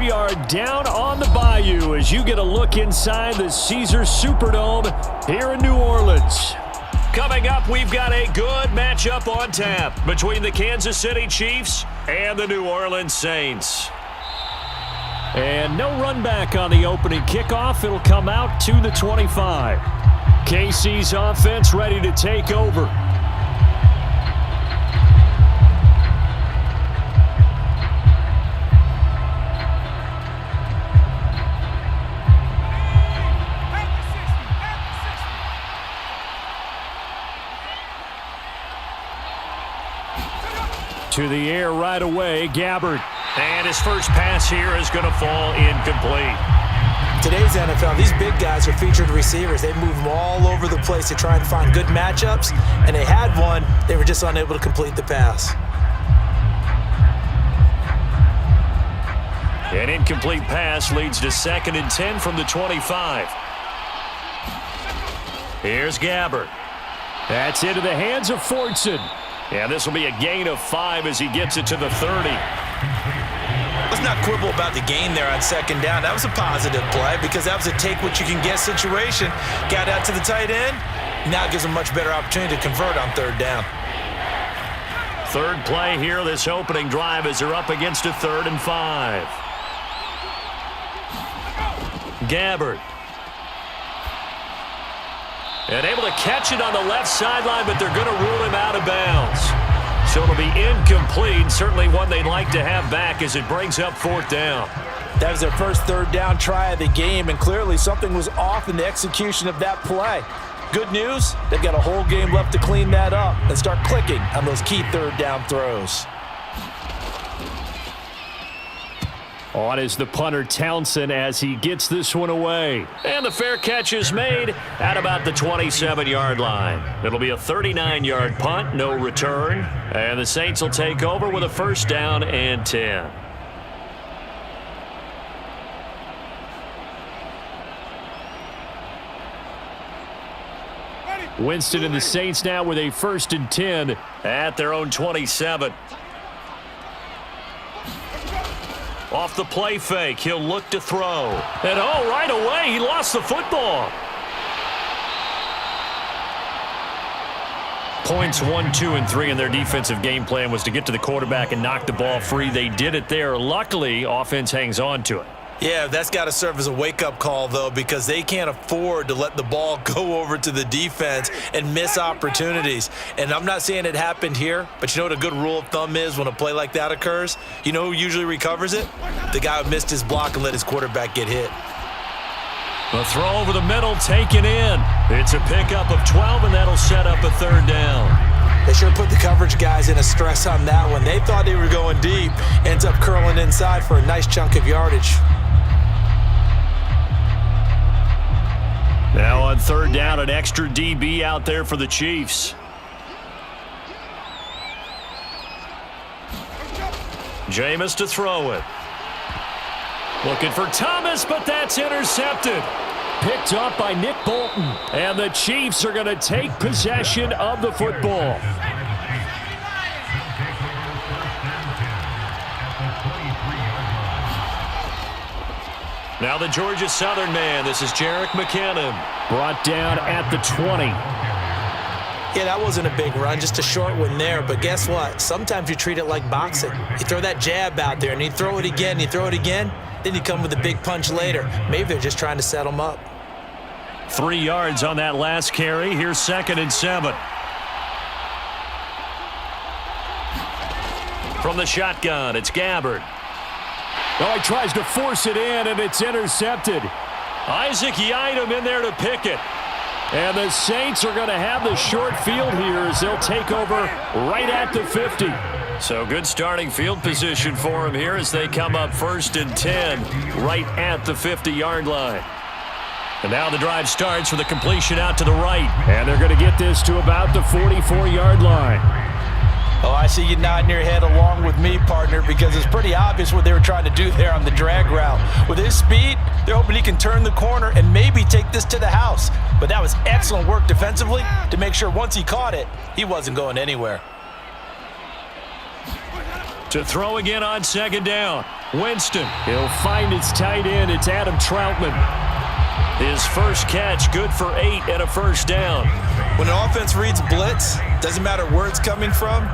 we are down on the bayou as you get a look inside the Caesars Superdome here in New Orleans. Coming up, we've got a good matchup on tap between the Kansas City Chiefs and the New Orleans Saints. And no run back on the opening kickoff. It'll come out to the 25. KC's offense ready to take over. To the air right away, Gabbert. And his first pass here is going to fall incomplete. Today's NFL, these big guys are featured receivers. They move them all over the place to try and find good matchups, and they had one. They were just unable to complete the pass. An incomplete pass leads to 2nd and 10 from the 25. Here's Gabbert. That's into the hands of Fortson. And this will be a gain of 5 as he gets it to the 30. Let's not quibble about the gain there on 2nd down. That was a positive play because that was a take-what-you-can-get situation. Got out to the tight end. Now it gives them a much better opportunity to convert on 3rd down. Third play here, this opening drive, as they're up against a 3rd and 5. Gabbert. And able to catch it on the left sideline, but they're going to rule him out of bounds. So it'll be incomplete. Certainly one they'd like to have back as it brings up 4th down. That was their first 3rd down try of the game, and clearly something was off in the execution of that play. Good news, they've got a whole game left to clean that up and start clicking on those key 3rd down throws. On is the punter Townsend as he gets this one away. And the fair catch is made at about the 27-yard line. It'll be a 39-yard punt, no return. And the Saints will take over with a 1st down and 10. Winston and the Saints now with a 1st and 10 at their own 27. Off the play fake, he'll look to throw. And right away, he lost the football. Points 1, 2, and 3 in their defensive game plan was to get to the quarterback and knock the ball free. They did it there. Luckily, offense hangs on to it. Yeah, that's got to serve as a wake-up call, though, because they can't afford to let the ball go over to the defense and miss opportunities. And I'm not saying it happened here, but you know what a good rule of thumb is when a play like that occurs? You know who usually recovers it? The guy who missed his block and let his quarterback get hit. A throw over the middle, taken in. It's a pickup of 12, and that'll set up a 3rd down. They sure put the coverage guys in a stress on that one. They thought they were going deep. Ends up curling inside for a nice chunk of yardage. Now on 3rd down, an extra DB out there for the Chiefs. Jameis to throw it. Looking for Thomas, but that's intercepted. Picked up by Nick Bolton. And the Chiefs are going to take possession of the football. Now the Georgia Southern man. This is Jerick McKinnon. Brought down at the 20. Yeah, that wasn't a big run, just a short one there. But guess what? Sometimes you treat it like boxing. You throw that jab out there, and you throw it again, then you come with a big punch later. Maybe they're just trying to set them up. 3 yards on that last carry. Here's 2nd and 7. From the shotgun, it's Gabbert. He tries to force it in, and it's intercepted. Isaac Yiadom in there to pick it. And the Saints are going to have the short field here as they'll take over right at the 50. So good starting field position for them here as they come up 1st and 10 right at the 50-yard line. And now the drive starts with a completion out to the right. And they're going to get this to about the 44-yard line. Oh, I see you nodding your head along with me, partner, because it's pretty obvious what they were trying to do there on the drag route. With his speed, they're hoping he can turn the corner and maybe take this to the house. But that was excellent work defensively to make sure once he caught it, he wasn't going anywhere. To throw again on second down. Winston. He'll find his tight end. It's Adam Troutman. His first catch, good for 8 and a first down. When an offense reads blitz, doesn't matter where it's coming from,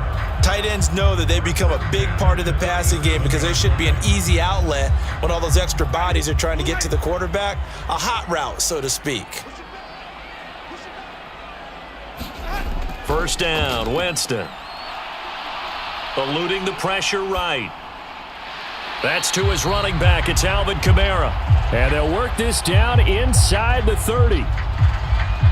tight ends know that they become a big part of the passing game because there should be an easy outlet when all those extra bodies are trying to get to the quarterback. A hot route, so to speak. First down, Winston. Eluding the pressure right. That's to his running back. It's Alvin Kamara. And they'll work this down inside the 30.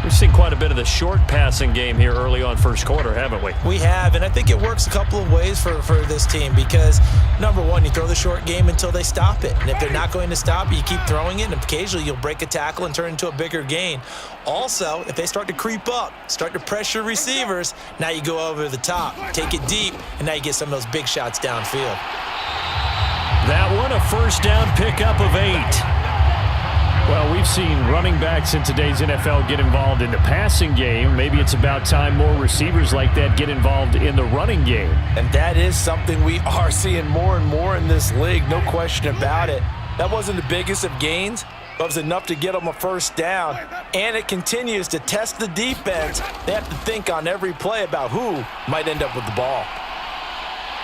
We've seen quite a bit of the short passing game here early on first quarter, haven't we? We have, and I think it works a couple of ways for this team because, number one, you throw the short game until they stop it. And if they're not going to stop it, you keep throwing it, and occasionally you'll break a tackle and turn into a bigger gain. Also, if they start to creep up, start to pressure receivers, now you go over the top, take it deep, and now you get some of those big shots downfield. That one, a first down pickup of 8. Well, we've seen running backs in today's NFL get involved in the passing game. Maybe it's about time more receivers like that get involved in the running game. And that is something we are seeing more and more in this league, no question about it. That wasn't the biggest of gains, but it was enough to get them a first down. And it continues to test the defense. They have to think on every play about who might end up with the ball.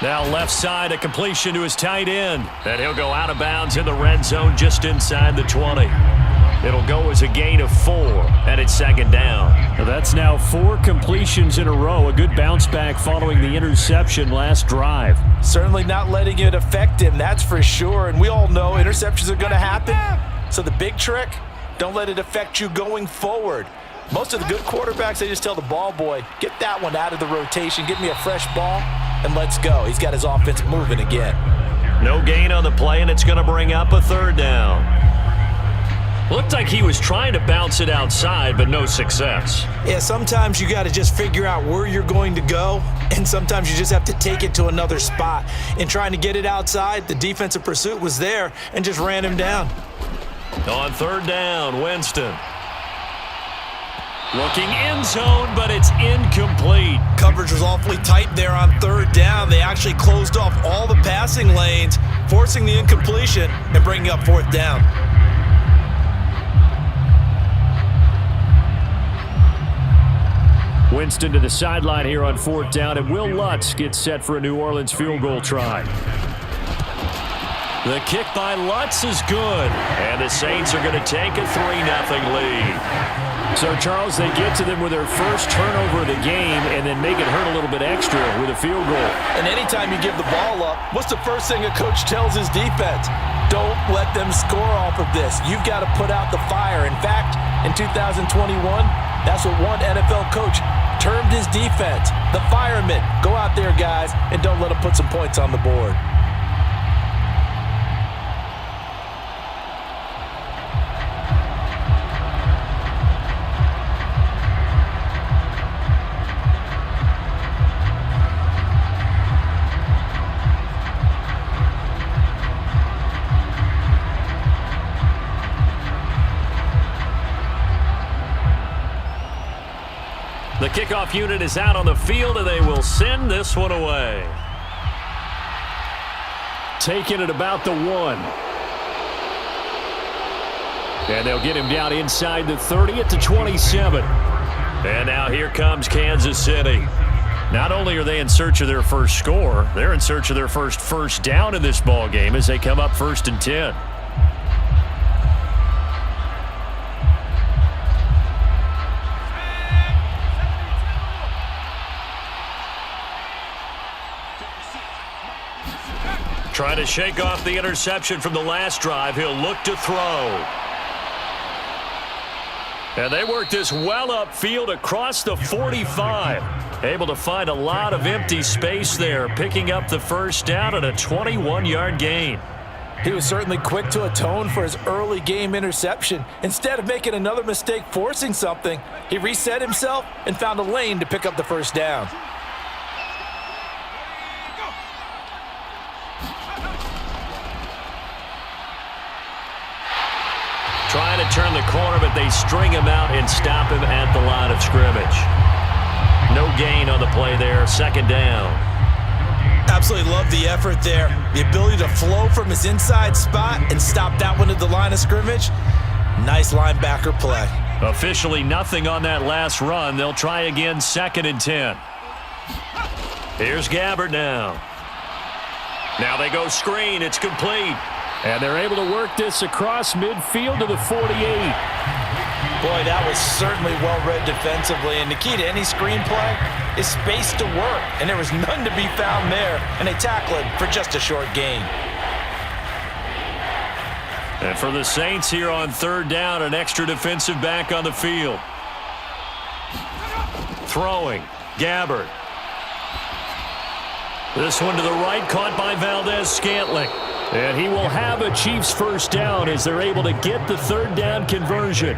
Now left side, a completion to his tight end. And he'll go out of bounds in the red zone just inside the 20. It'll go as a gain of 4, and it's second down. Well, that's now 4 completions in a row. A good bounce back following the interception last drive. Certainly not letting it affect him, that's for sure. And we all know interceptions are going to happen. So the big trick, don't let it affect you going forward. Most of the good quarterbacks, they just tell the ball boy, get that one out of the rotation, give me a fresh ball, and let's go. He's got his offense moving again. No gain on the play, and it's going to bring up a third down. Looked like he was trying to bounce it outside, but no success. Yeah, sometimes you got to just figure out where you're going to go, and sometimes you just have to take it to another spot. In trying to get it outside, the defensive pursuit was there and just ran him down. On third down, Winston. Looking end zone, but it's incomplete. Coverage was awfully tight there on third down. They actually closed off all the passing lanes, forcing the incompletion and bringing up fourth down. Winston to the sideline here on fourth down, and Will Lutz gets set for a New Orleans field goal try. The kick by Lutz is good, and the Saints are going to take a 3-0 lead. So, Charles, they get to them with their first turnover of the game and then make it hurt a little bit extra with a field goal. And anytime you give the ball up, what's the first thing a coach tells his defense? Don't let them score off of this. You've got to put out the fire. In fact, in 2021, that's what one NFL coach termed his defense. The firemen. Go out there, guys, and don't let them put some points on the board. The kickoff unit is out on the field, and they will send this one away. Taking it about the 1. And they'll get him down inside the 30 at the 27. And now here comes Kansas City. Not only are they in search of their first score, they're in search of their first down in this ball game as they come up 1st and 10. Trying to shake off the interception from the last drive. He'll look to throw. And they work this well upfield across the 45. Able to find a lot of empty space there, picking up the first down and a 21-yard gain. He was certainly quick to atone for his early game interception. Instead of making another mistake forcing something, he reset himself and found a lane to pick up the first down. Trying to turn the corner, but they string him out and stop him at the line of scrimmage. No gain on the play there, second down. Absolutely love the effort there. The ability to flow from his inside spot and stop that one at the line of scrimmage. Nice linebacker play. Officially nothing on that last run. They'll try again, 2nd and 10. Here's Gabbert now. Now they go screen. It's complete. And they're able to work this across midfield to the 48. Boy, that was certainly well-read defensively. And the key to any screen play is space to work. And there was none to be found there. And they tackle him for just a short gain. And for the Saints here on 3rd down, an extra defensive back on the field. Throwing. Gabbert. This one to the right, caught by Valdez-Scantling. And he will have a Chiefs first down as they're able to get the 3rd down conversion.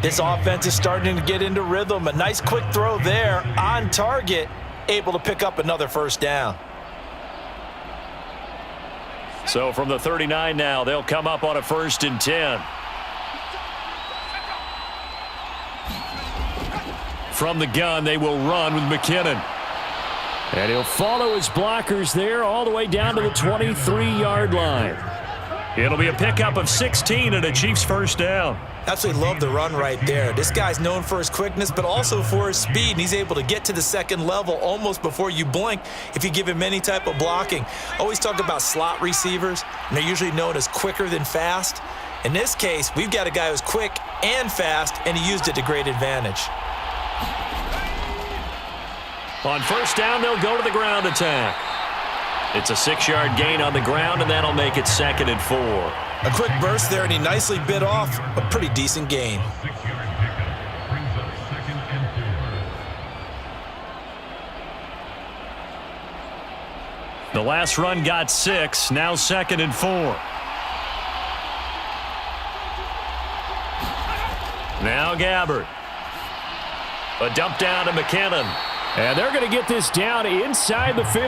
This offense is starting to get into rhythm. A nice quick throw there on target, able to pick up another first down. So from the 39 now, they'll come up on a 1st and 10. From the gun, they will run with McKinnon. And he'll follow his blockers there all the way down to the 23-yard line. It'll be a pickup of 16 and a Chiefs first down. Absolutely love the run right there. This guy's known for his quickness, but also for his speed. And he's able to get to the 2nd level almost before you blink if you give him any type of blocking. Always talk about slot receivers, and they're usually known as quicker than fast. In this case, we've got a guy who's quick and fast, and he used it to great advantage. On 1st down, they'll go to the ground attack. It's a 6-yard gain on the ground, and that'll make it 2nd and 4. A quick burst there, and he nicely bit off a pretty decent gain. The last run got 6, now 2nd and 4. Now Gabbert. A dump down to McKinnon. And they're going to get this down inside the 15.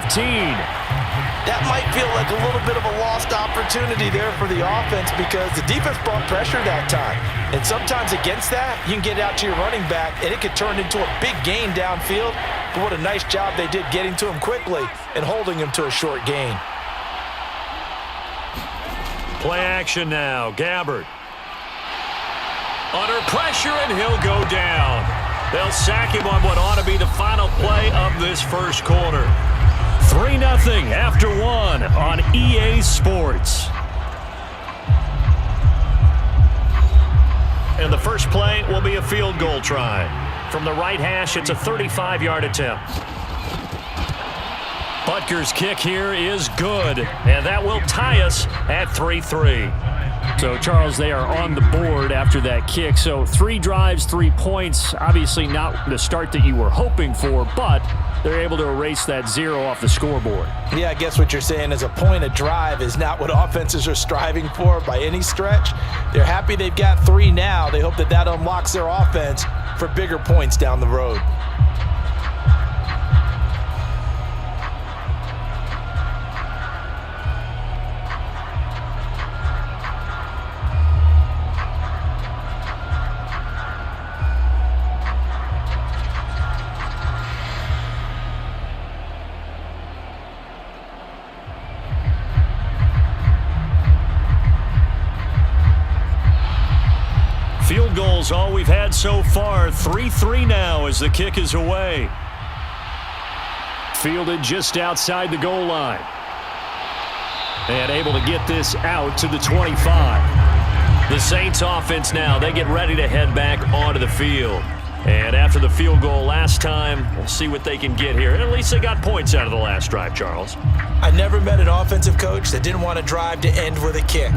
That might feel like a little bit of a lost opportunity there for the offense because the defense brought pressure that time. And sometimes against that, you can get out to your running back, and it could turn into a big gain downfield. But what a nice job they did getting to him quickly and holding him to a short gain. Play action now. Gabbert. Under pressure, and he'll go down. They'll sack him on what ought to be the final play of this first quarter. 3-0 after 1 on EA Sports. And the first play will be a field goal try. From the right hash, it's a 35-yard attempt. Butker's kick here is good, and that will tie us at 3-3. So, Charles, they are on the board after that kick. So 3 drives, 3 points. Obviously not the start that you were hoping for, but they're able to erase that 0 off the scoreboard. Yeah, I guess what you're saying is a point of drive is not what offenses are striving for by any stretch. They're happy they've got 3 now. They hope that unlocks their offense for bigger points down the road. Field goals all we've had so far. 3-3 now as the kick is away. Fielded just outside the goal line. And able to get this out to the 25. The Saints offense now, they get ready to head back onto the field. And after the field goal last time, we'll see what they can get here. And at least they got points out of the last drive, Charles. I never met an offensive coach that didn't want to drive to end with a kick.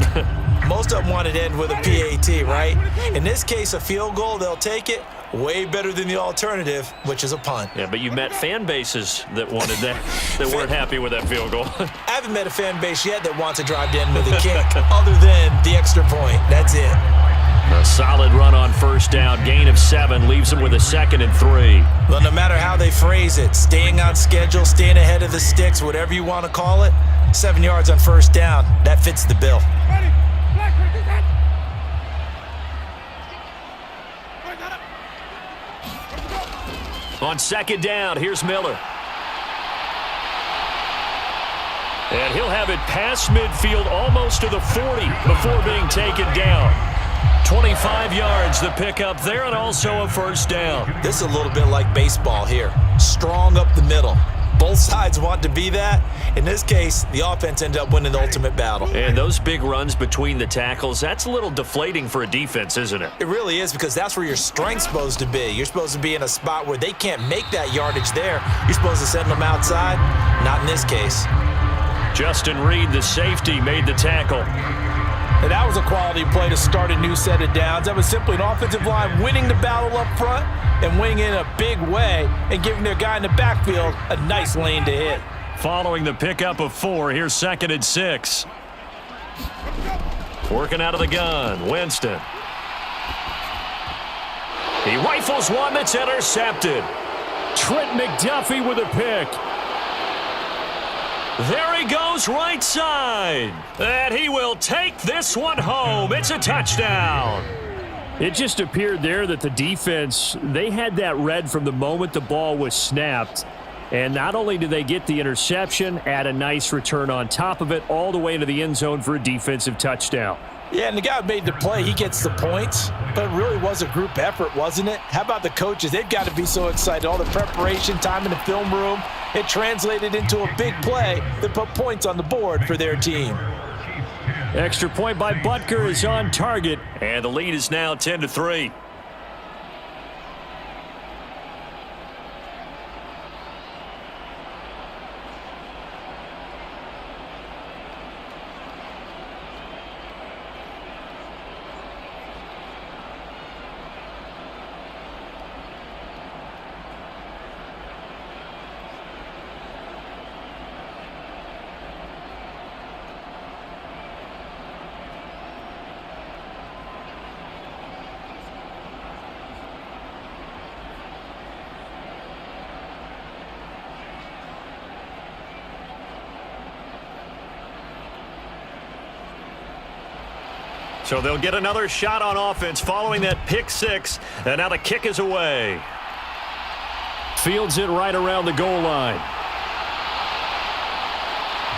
Most of them want to end with a PAT, right? In this case, a field goal, they'll take it. Way better than the alternative, which is a punt. Yeah, but you met fan bases that wanted that, that weren't happy with that field goal. I haven't met a fan base yet that wants to drive to end with a kick other than the extra point. That's it. A solid run on first down. Gain of 7 leaves them with a 2nd and 3. Well, no matter how they phrase it, staying on schedule, staying ahead of the sticks, whatever you want to call it, 7 yards on first down, that fits the bill. On second down, here's Miller. have it past midfield, almost to the 40, before being taken down. 25 yards the pickup there, and also a first down. This is a little bit like baseball here. Strong up the middle. Both sides want to be that. In this case, the offense ended up winning the ultimate battle. And those big runs between the tackles, that's a little deflating for a defense, isn't it? It really is, because that's where your strength's supposed to be. You're supposed to be in a spot where they can't make that yardage there. You're supposed to send them outside. Not in this case. Justin Reed, the safety, made the tackle. And that was a quality play to start a new set of downs. That was simply an offensive line winning the battle up front and winning in a big way and giving their guy in the backfield a nice lane to hit. Following the pickup of 4, here's 2nd and 6. Working out of the gun, Winston. He rifles one that's intercepted. Trent McDuffie with a pick. There he goes right side. And he will take this one home. It's a touchdown. It just appeared there that the defense, they had that read from the moment the ball was snapped. And not only did they get the interception, add a nice return on top of it, all the way into the end zone for a defensive touchdown. Yeah, and the guy who made the play, he gets the points. But it really was a group effort, wasn't it? How about the coaches? They've got to be so excited. All the preparation, time in the film room, it translated into a big play that put points on the board for their team. Extra point by Butker is on target, and the lead is now 10-3. So they'll get another shot on offense following that pick 6, and now the kick is away. Fields it right around the goal line.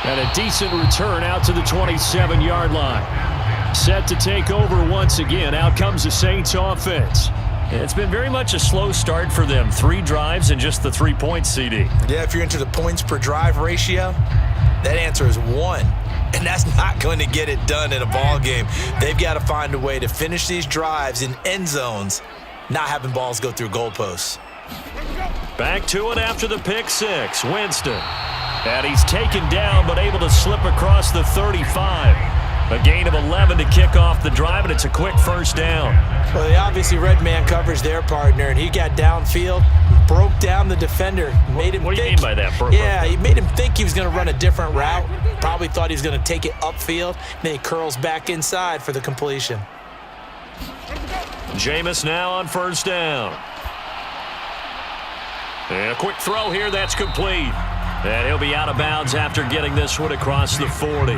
And a decent return out to the 27-yard line. Set to take over once again. Out comes the Saints offense. It's been very much a slow start for them. 3 drives and just the 3 points, CD. Yeah, if you're into the points per drive ratio, that answer is 1. And that's not going to get it done in a ball game. They've got to find a way to finish these drives in end zones, not having balls go through goalposts. Back to it after the pick 6. Winston. And he's taken down, but able to slip across the 35. A gain of 11 to kick off the drive, and it's a quick first down. Well, they obviously red man coverage their partner, and he got downfield, broke down the defender. What do you mean by that? Yeah, he made him think he was going to run a different route. Probably thought he was going to take it upfield. Then he curls back inside for the completion. Jameis now on first down. And a quick throw here, that's complete. And he'll be out of bounds after getting this one across the 40.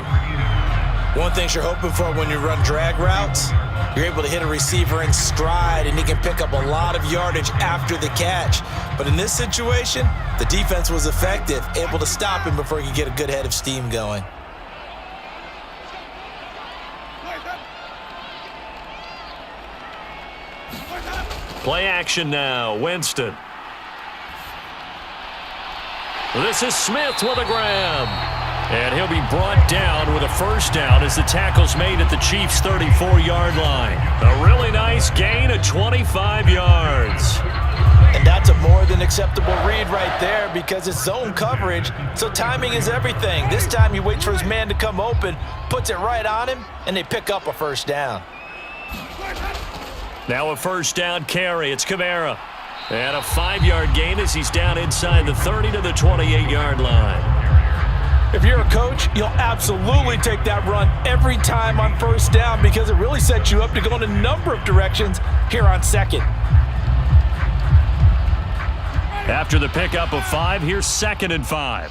One thing you're hoping for when you run drag routes, you're able to hit a receiver in stride, and he can pick up a lot of yardage after the catch. But in this situation, the defense was effective, able to stop him before he could get a good head of steam going. Play action now, Winston. This is Smith with a grab. And he'll be brought down with a first down as the tackle's made at the Chiefs' 34-yard line. A really nice gain of 25 yards. And that's a more than acceptable read right there because it's zone coverage, so timing is everything. This time he waits for his man to come open, puts it right on him, and they pick up a first down. Now a first down carry. It's Kamara. And a 5-yard gain as he's down inside the 30 to the 28-yard line. If you're a coach, you'll absolutely take that run every time on first down because it really sets you up to go in a number of directions here on second. After the pickup of 5, here's 2nd and 5.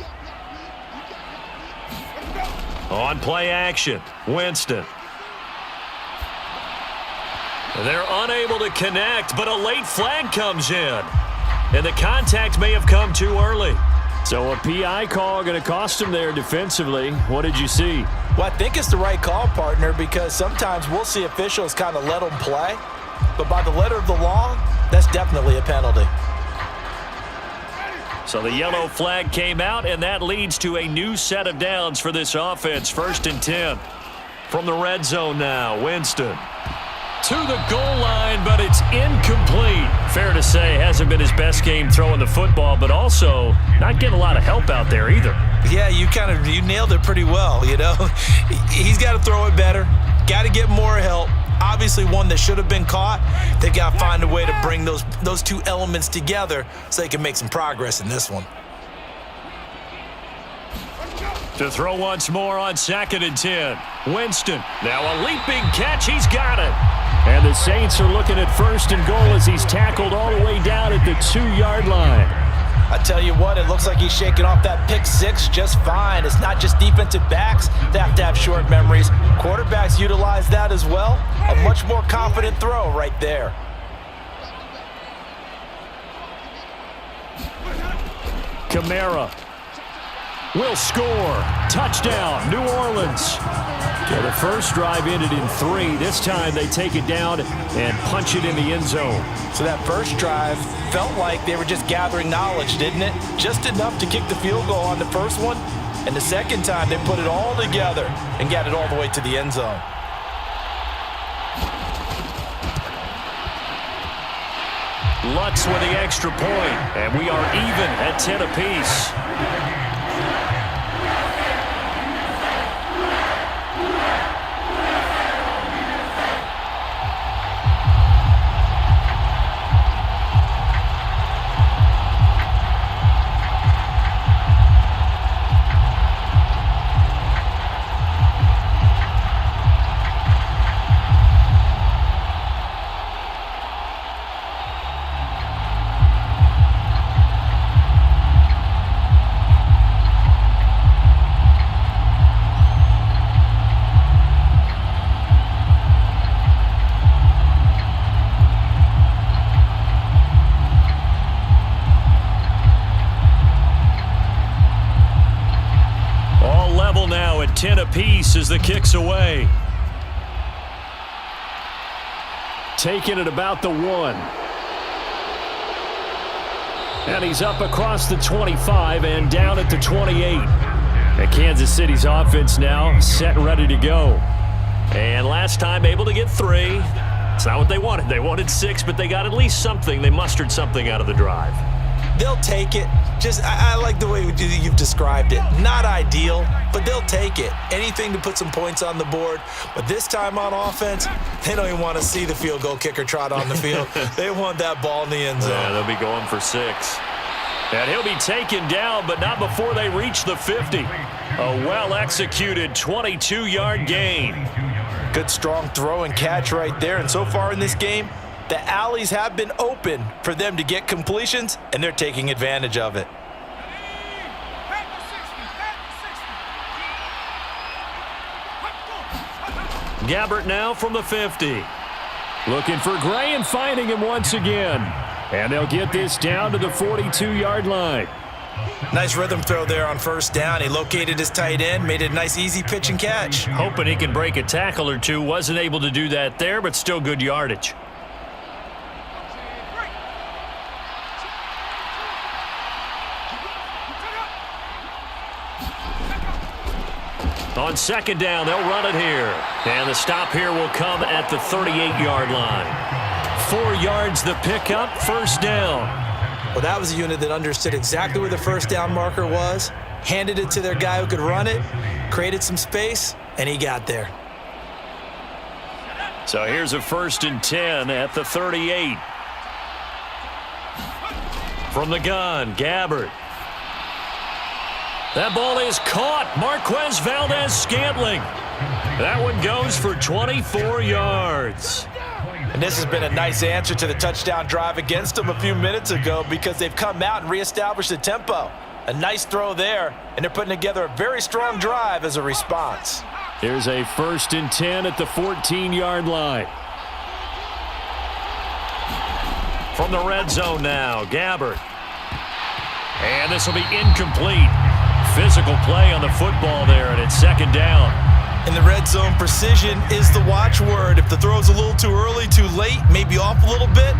On play action, Winston. They're unable to connect, but a late flag comes in. And the contact may have come too early. So a PI call going to cost him there defensively. What did you see? Well, I think it's the right call, partner, because sometimes we'll see officials kind of let them play. But by the letter of the law, that's definitely a penalty. So the yellow flag came out, and that leads to a new set of downs for this offense. 1st and 10. From the red zone now, Winston. To the goal line, but it's incomplete. Fair to say, hasn't been his best game throwing the football, but also not getting a lot of help out there either. Yeah, you nailed it pretty well, you know. He's got to throw it better. Got to get more help. Obviously one that should have been caught. They got to find a way to bring those two elements together so they can make some progress in this one. To throw once more on 2nd and 10. Winston. Now a leaping catch. He's got it. And the Saints are looking at 1st and goal as he's tackled all the way down at the 2-yard line. I tell you what, it looks like he's shaking off that pick six just fine. It's not just defensive backs that have to have short memories. Quarterbacks utilize that as well. A much more confident throw right there. Kamara will score. Touchdown, New Orleans. Well, the first drive ended in 3. This time they take it down and punch it in the end zone. So that first drive felt like they were just gathering knowledge, didn't it? Just enough to kick the field goal on the first one. And the second time they put it all together and got it all the way to the end zone. Lutz with the extra point, and we are even at 10 apiece. Now at 10 apiece as the kick's away. Taking it about the 1. And he's up across the 25 and down at the 28. And Kansas City's offense now set and ready to go. And last time able to get 3. It's not what they wanted. They wanted 6, but they got at least something. They mustered something out of the drive. They'll take it. I like the way you've described it. Not ideal, but they'll take it. Anything to put some points on the board. But this time on offense, they don't even want to see the field goal kicker trot on the field. They want that ball in the end zone. Yeah, they'll be going for 6. And he'll be taken down, but not before they reach the 50. A well-executed 22-yard gain. Good strong throw and catch right there. And so far in this game, the alleys have been open for them to get completions, and they're taking advantage of it. Gabbert now from the 50. Looking for Gray and finding him once again. And they'll get this down to the 42-yard line. Nice rhythm throw there on 1st down. He located his tight end, made it a nice easy pitch and catch. Hoping he can break a tackle or two. Wasn't able to do that there, but still good yardage. On 2nd down, they'll run it here. And the stop here will come at the 38-yard line. 4 yards the pickup, 1st down. Well, that was a unit that understood exactly where the 1st down marker was, handed it to their guy who could run it, created some space, and he got there. So here's a 1st and 10 at the 38. From the gun, Gabbert. That ball is caught. Marquez Valdez-Scantling. That one goes for 24 yards. And this has been a nice answer to the touchdown drive against them a few minutes ago because they've come out and reestablished the tempo. A nice throw there, and they're putting together a very strong drive as a response. Here's a 1st and 10 at the 14-yard line. From the red zone now, Gabbert. And this will be incomplete. Physical play on the football there, and it's second down. In the red zone, precision is the watchword. If the throw's a little too early, too late, maybe off a little bit,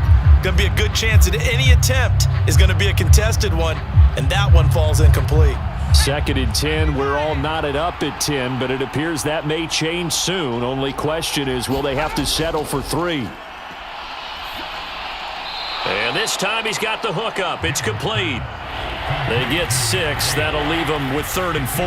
going to be a good chance that any attempt is going to be a contested one, and that one falls incomplete. Second and 10, we're all knotted up at 10, but it appears that may change soon. Only question is, will they have to settle for 3? And this time he's got the hook up. It's complete. They get 6. That'll leave them with 3rd and 4.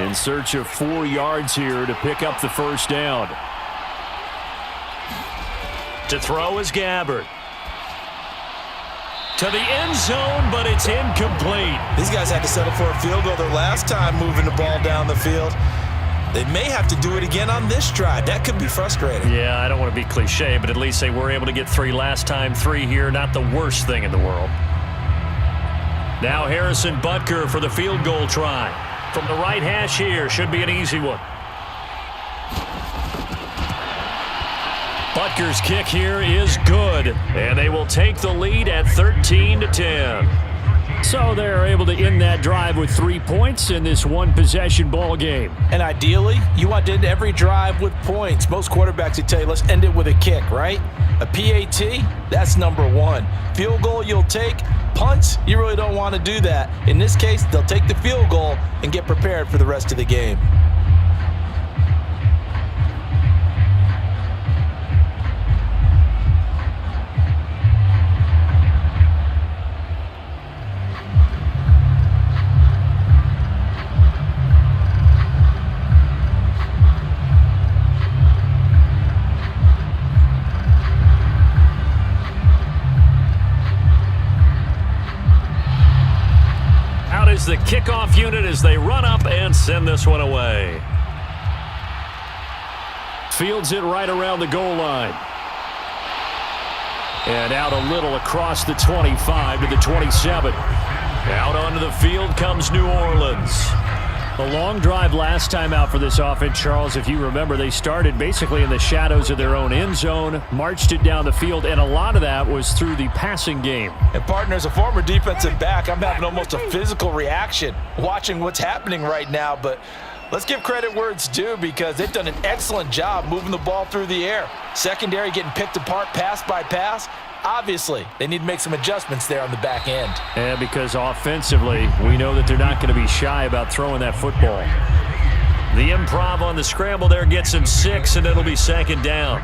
In search of 4 yards here to pick up the first down. To throw is Gabbert. To the end zone, but it's incomplete. These guys had to settle for a field goal their last time moving the ball down the field. They may have to do it again on this drive. That could be frustrating. Yeah, I don't want to be cliche, but at least they were able to get 3 last time. 3 here, not the worst thing in the world. Now Harrison Butker for the field goal try. From the right hash here, should be an easy one. Butker's kick here is good, and they will take the lead at 13-10. So they're able to end that drive with 3 points in this one-possession ball game. And ideally, you want to end every drive with points. Most quarterbacks would tell you, let's end it with a kick, right? A PAT, that's number 1. Field goal you'll take. Punts, you really don't want to do that. In this case, they'll take the field goal and get prepared for the rest of the game. The kickoff unit as they run up and send this one away. Fields it right around the goal line. And out a little across the 25 to the 27. Out onto the field comes New Orleans. A long drive last time out for this offense, Charles. If you remember, they started basically in the shadows of their own end zone, marched it down the field, and a lot of that was through the passing game. And partner, as a former defensive back, I'm having almost a physical reaction watching what's happening right now. But let's give credit where it's due because they've done an excellent job moving the ball through the air. Secondary getting picked apart pass by pass. Obviously, they need to make some adjustments there on the back end. And because offensively, we know that they're not going to be shy about throwing that football. The improv on the scramble there gets him 6, and it'll be second down.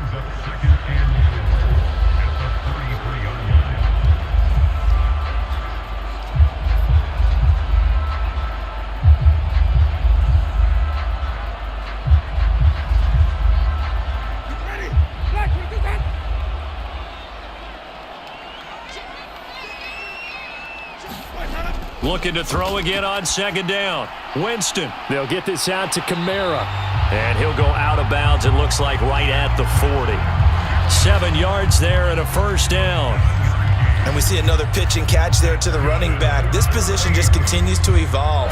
Looking to throw again on second down. Winston. They'll get this out to Kamara. And he'll go out of bounds, it looks like, right at the 40. 7 yards there and a first down. And we see another pitch and catch there to the running back. This position just continues to evolve.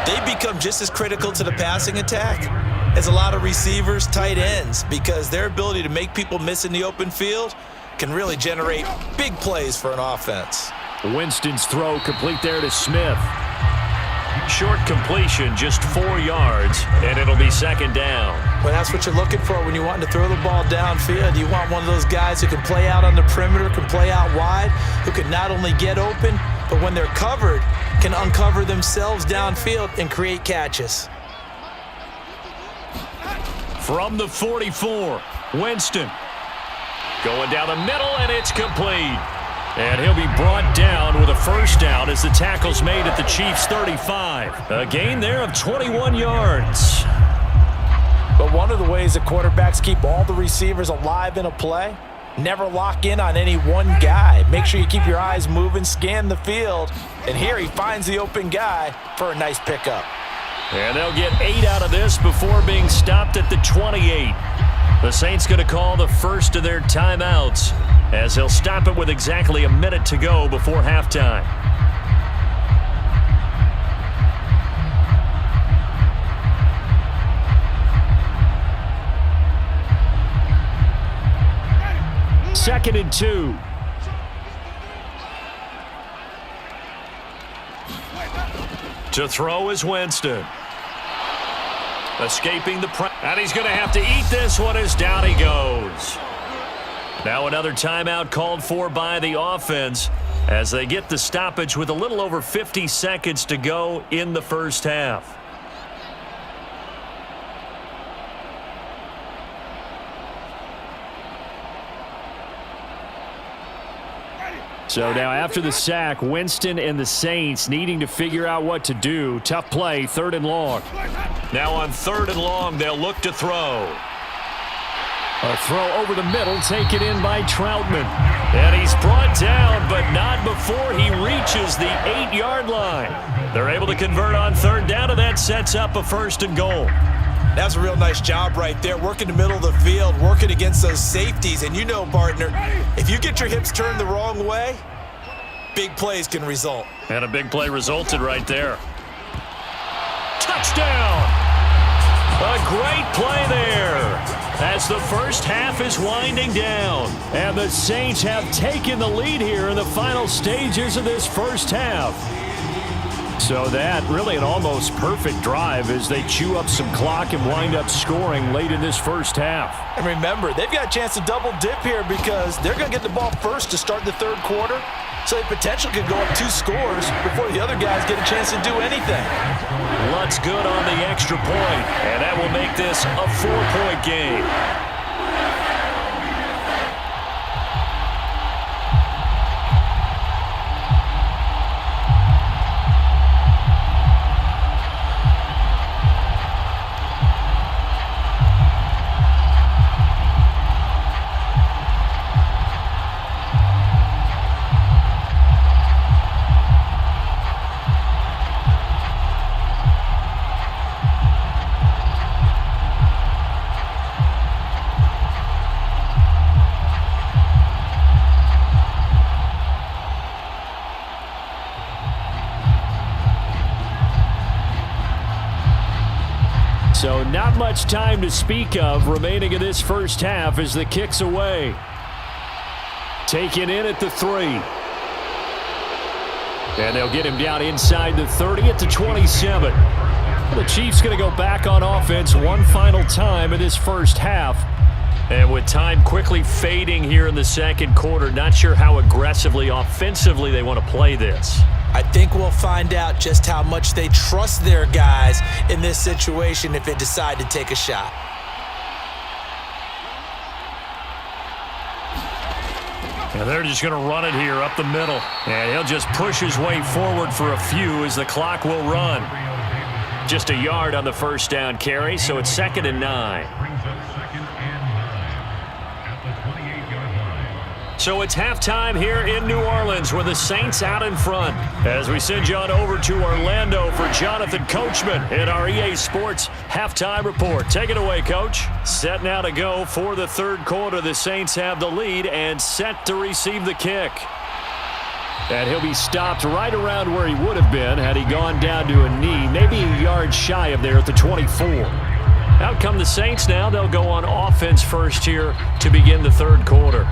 They become just as critical to the passing attack as a lot of receivers, tight ends, because their ability to make people miss in the open field can really generate big plays for an offense. Winston's throw complete there to Smith. Short completion, just 4 yards, and it'll be second down. Well, that's what you're looking for when you want to throw the ball downfield. You want one of those guys who can play out on the perimeter, can play out wide, who can not only get open, but when they're covered, can uncover themselves downfield and create catches. From the 44, Winston. Going down the middle, and it's complete. And he'll be brought down with a first down as the tackle's made at the Chiefs' 35. A gain there of 21 yards. But one of the ways that quarterbacks keep all the receivers alive in a play, never lock in on any one guy. Make sure you keep your eyes moving, scan the field. And here he finds the open guy for a nice pickup. And they'll get 8 out of this before being stopped at the 28. The Saints going to call the first of their timeouts, as they'll stop it with exactly a minute to go before halftime. 2nd and 2. To throw is Winston. Escaping the press. And he's going to have to eat this one as down he goes. Now another timeout called for by the offense as they get the stoppage with a little over 50 seconds to go in the first half. So now after the sack, Winston and the Saints needing to figure out what to do. Tough play, 3rd and long. Now on 3rd and long, they'll look to throw. A throw over the middle, taken in by Troutman. And he's brought down, but not before he reaches the 8-yard line. They're able to convert on 3rd down, and that sets up a 1st and goal. That's a real nice job right there, working the middle of the field, working against those safeties. And you know, partner, if you get your hips turned the wrong way, big plays can result. And a big play resulted right there. Touchdown! A great play there as the first half is winding down. And the Saints have taken the lead here in the final stages of this first half. So that really an almost perfect drive as they chew up some clock and wind up scoring late in this first half. And remember, they've got a chance to double dip here because they're going to get the ball first to start the 3rd quarter. So they potentially could go up 2 scores before the other guys get a chance to do anything. Lutz good on the extra point, and that will make this a 4-point game. So not much time to speak of remaining in this first half as the kick's away. Taken in at the 3. And they'll get him down inside the 30 at the 27. The Chiefs going to go back on offense one final time in this first half. And with time quickly fading here in the 2nd quarter, not sure how aggressively offensively they want to play this. I think we'll find out just how much they trust their guys in this situation if they decide to take a shot. And they're just going to run it here up the middle. And he'll just push his way forward for a few as the clock will run. Just a yard on the first down carry, so it's 2nd and 9. So it's halftime here in New Orleans with the Saints out in front. As we send you on over to Orlando for Jonathan Coachman in our EA Sports Halftime Report. Take it away, Coach. Set now to go for the 3rd quarter. The Saints have the lead and set to receive the kick. And he'll be stopped right around where he would have been had he gone down to a knee, maybe a yard shy of there at the 24. Out come the Saints now. They'll go on offense first here to begin the 3rd quarter.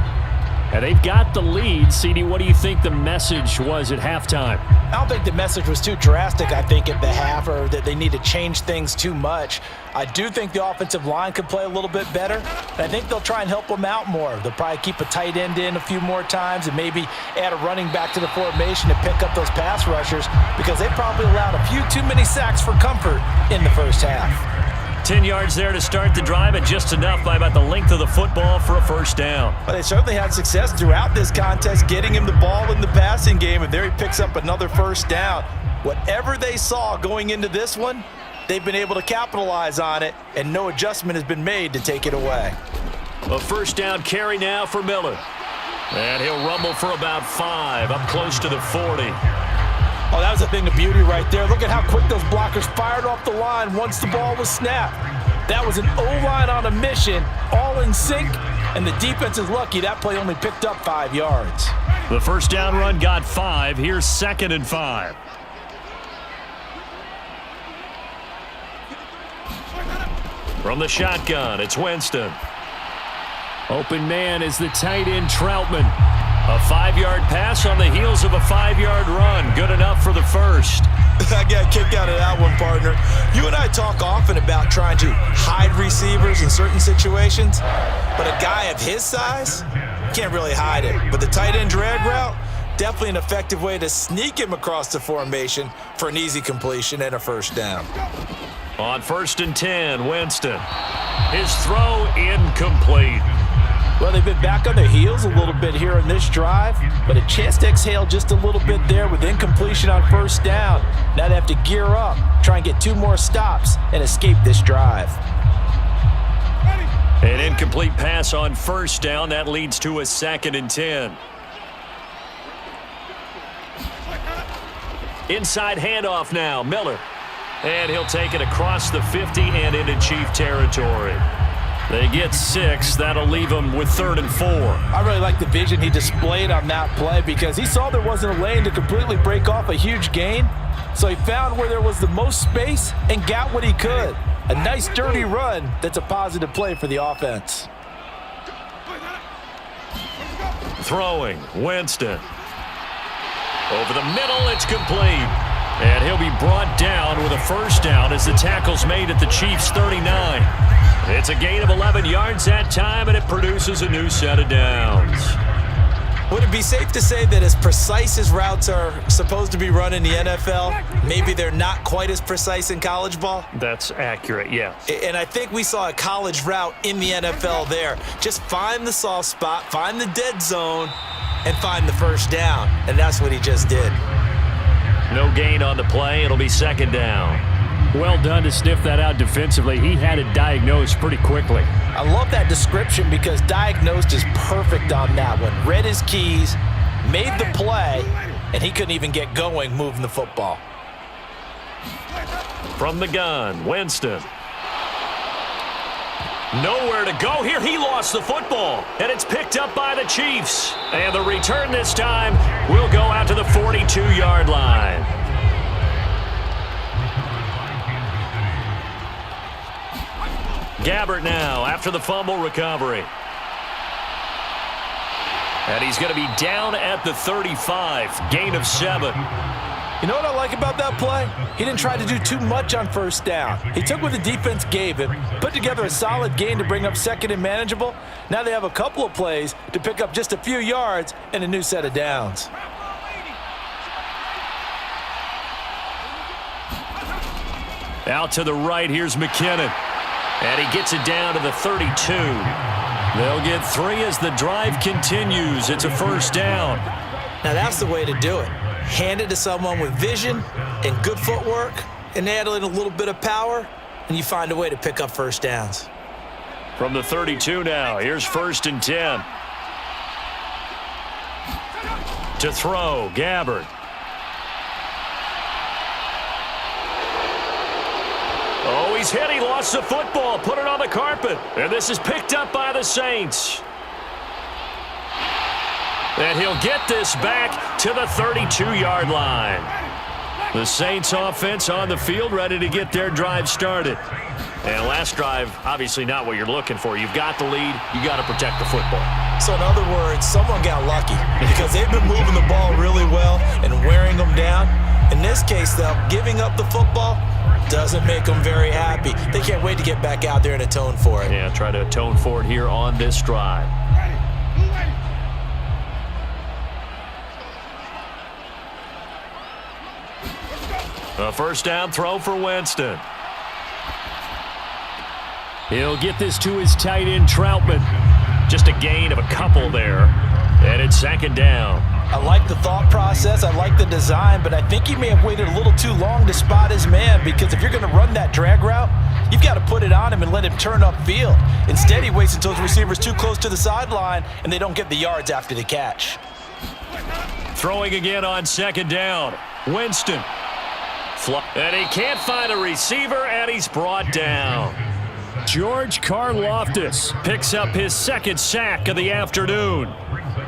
And they've got the lead. CD, what do you think the message was at halftime? I don't think the message was too drastic, I think, at the half, or that they need to change things too much. I do think the offensive line could play a little bit better, and I think they'll try and help them out more. They'll probably keep a tight end in a few more times and maybe add a running back to the formation to pick up those pass rushers because they probably allowed a few too many sacks for comfort in the first half. 10 yards there to start the drive, and just enough by about the length of the football for a first down. But they certainly had success throughout this contest, getting him the ball in the passing game, and there he picks up another first down. Whatever they saw going into this one, they've been able to capitalize on it, and no adjustment has been made to take it away. A first down carry now for Miller. And he'll rumble for about 5, up close to the 40. Oh, that was a thing of beauty right there. Look at how quick those blockers fired off the line once the ball was snapped. That was an O-line on a mission, all in sync, and the defense is lucky that play only picked up 5 yards. The first down run got 5. Here's 2nd and 5. From the shotgun, it's Winston. Open man is the tight end Troutman. A 5-yard pass on the heels of a 5-yard run. Good enough for the first. I got a kick out of that one, partner. You and I talk often about trying to hide receivers in certain situations, but a guy of his size can't really hide it. But the tight end drag route, definitely an effective way to sneak him across the formation for an easy completion and a first down. On 1st and 10, Winston. His throw incomplete. Well, they've been back on their heels a little bit here in this drive, but a chance to exhale just a little bit there with incompletion on first down. Now they have to gear up, try and get 2 more stops, and escape this drive. An incomplete pass on first down. That leads to a 2nd and 10. Inside handoff now, Miller. And he'll take it across the 50 and into Chief territory. They get 6. That'll leave them with 3rd and 4. I really like the vision he displayed on that play because he saw there wasn't a lane to completely break off a huge gain. So he found where there was the most space and got what he could. A nice dirty run that's a positive play for the offense. Throwing, Winston. Over the middle, it's complete. And he'll be brought down with a first down as the tackle's made at the Chiefs' 39. It's a gain of 11 yards that time, and it produces a new set of downs. Would it be safe to say that as precise as routes are supposed to be run in the NFL, maybe they're not quite as precise in college ball? That's accurate, yeah. And I think we saw a college route in the NFL there. Just find the soft spot, find the dead zone, and find the first down. And that's what he just did. No gain on the play. It'll be 2nd down. Well done to sniff that out defensively. He had it diagnosed pretty quickly. I love that description because diagnosed is perfect on that one. Read his keys, made the play, and he couldn't even get going moving the football. From the gun, Winston. Nowhere to go here. He lost the football, and it's picked up by the Chiefs. And the return this time will go out to the 42-yard line. Gabbert now after the fumble recovery. And he's going to be down at the 35. Gain of 7. You know what I like about that play? He didn't try to do too much on first down. He took what the defense gave him, put together a solid gain to bring up 2nd and manageable. Now they have a couple of plays to pick up just a few yards and a new set of downs. Out to the right, here's McKinnon. And he gets it down to the 32. They'll get 3 as the drive continues. It's a first down. Now that's the way to do it. Hand it to someone with vision and good footwork and add in a little bit of power, and you find a way to pick up first downs. From the 32 now, here's 1st and 10. To throw, Gabbert. Oh, he's hit. He lost the football. Put it on the carpet. And this is picked up by the Saints. And he'll get this back to the 32-yard line. The Saints offense on the field, ready to get their drive started. And last drive, obviously not what you're looking for. You've got the lead. You got to protect the football. So in other words, someone got lucky because they've been moving the ball really well and wearing them down. In this case, though, giving up the football doesn't make them very happy. They can't wait to get back out there and atone for it. Yeah, try to atone for it here on this drive. A first down throw for Winston. He'll get this to his tight end, Troutman. Just a gain of a couple there. And it's 2nd down. I like the thought process. I like the design, but I think he may have waited a little too long to spot his man because if you're going to run that drag route, you've got to put it on him and let him turn upfield. Instead, he waits until his receiver's too close to the sideline and they don't get the yards after the catch. Throwing again on 2nd down. Winston. And he can't find a receiver, and he's brought down. George Karlaftis picks up his 2nd sack of the afternoon.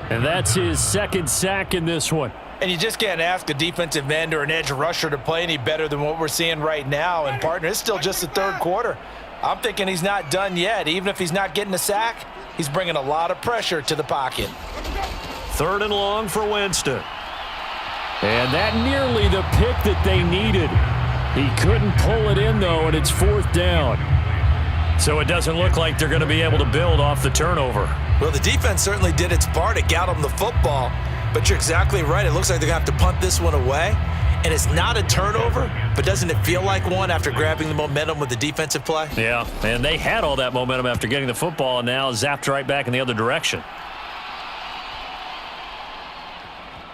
And that's his 2nd sack in this one. And you just can't ask a defensive end or an edge rusher to play any better than what we're seeing right now. And, partner, it's still just the 3rd quarter. I'm thinking he's not done yet. Even if he's not getting a sack, he's bringing a lot of pressure to the pocket. 3rd and long for Winston. And that nearly the pick that they needed. He couldn't pull it in, though, and it's 4th down. So it doesn't look like they're going to be able to build off the turnover. Well, the defense certainly did its part. It got them the football. But you're exactly right. It looks like they're going to have to punt this one away. And it's not a turnover, but doesn't it feel like one after grabbing the momentum with the defensive play? Yeah, and they had all that momentum after getting the football and now zapped right back in the other direction.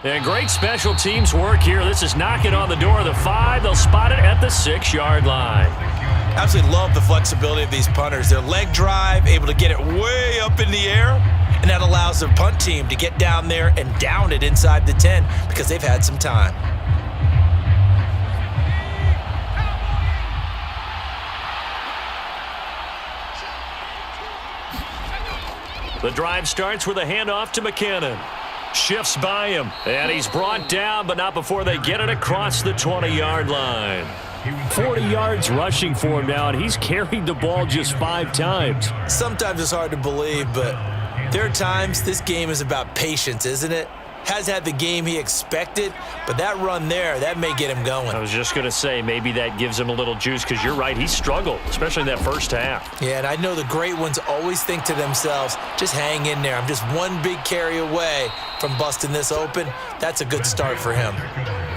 And great special teams work here. This is knocking on the door of the 5. They'll spot it at the 6-yard line. Absolutely love the flexibility of these punters. Their leg drive, able to get it way up in the air, and that allows their punt team to get down there and down it inside the 10 because they've had some time. The drive starts with a handoff to McKinnon. Shifts by him, and he's brought down, but not before they get it across the 20-yard line. 40 yards rushing for him now, and he's carried the ball just 5 times. Sometimes it's hard to believe, but there are times this game is about patience, isn't it? Has had the game he expected, but that run there, that may get him going. I was just going to say, maybe that gives him a little juice because you're right, he struggled, especially in that first half. Yeah, and I know the great ones always think to themselves, just hang in there. I'm just one big carry away from busting this open. That's a good start for him.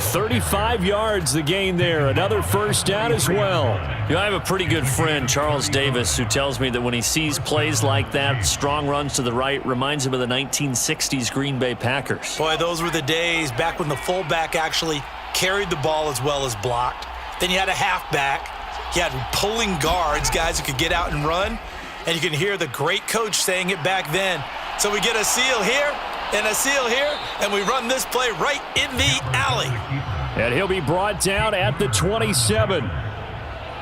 35 yards the gain there. Another first down as well. You know, I have a pretty good friend, Charles Davis, who tells me that when he sees plays like that, strong runs to the right, reminds him of the 1960s Green Bay Packers. Boy, those were the days back when the fullback actually carried the ball as well as blocked. Then you had a halfback. You had pulling guards, guys who could get out and run. And you can hear the great coach saying it back then. So we get a seal here and a seal here, and we run this play right in the alley. And he'll be brought down at the 27.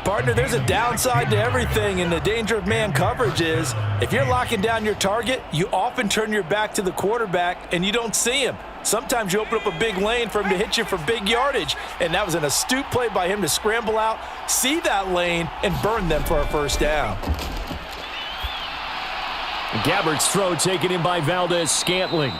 Partner, there's a downside to everything, and the danger of man coverage is if you're locking down your target, you often turn your back to the quarterback and you don't see him. Sometimes you open up a big lane for him to hit you for big yardage, and that was an astute play by him to scramble out, see that lane, and burn them for a first down. Gabbert's throw taken in by Valdez-Scantling.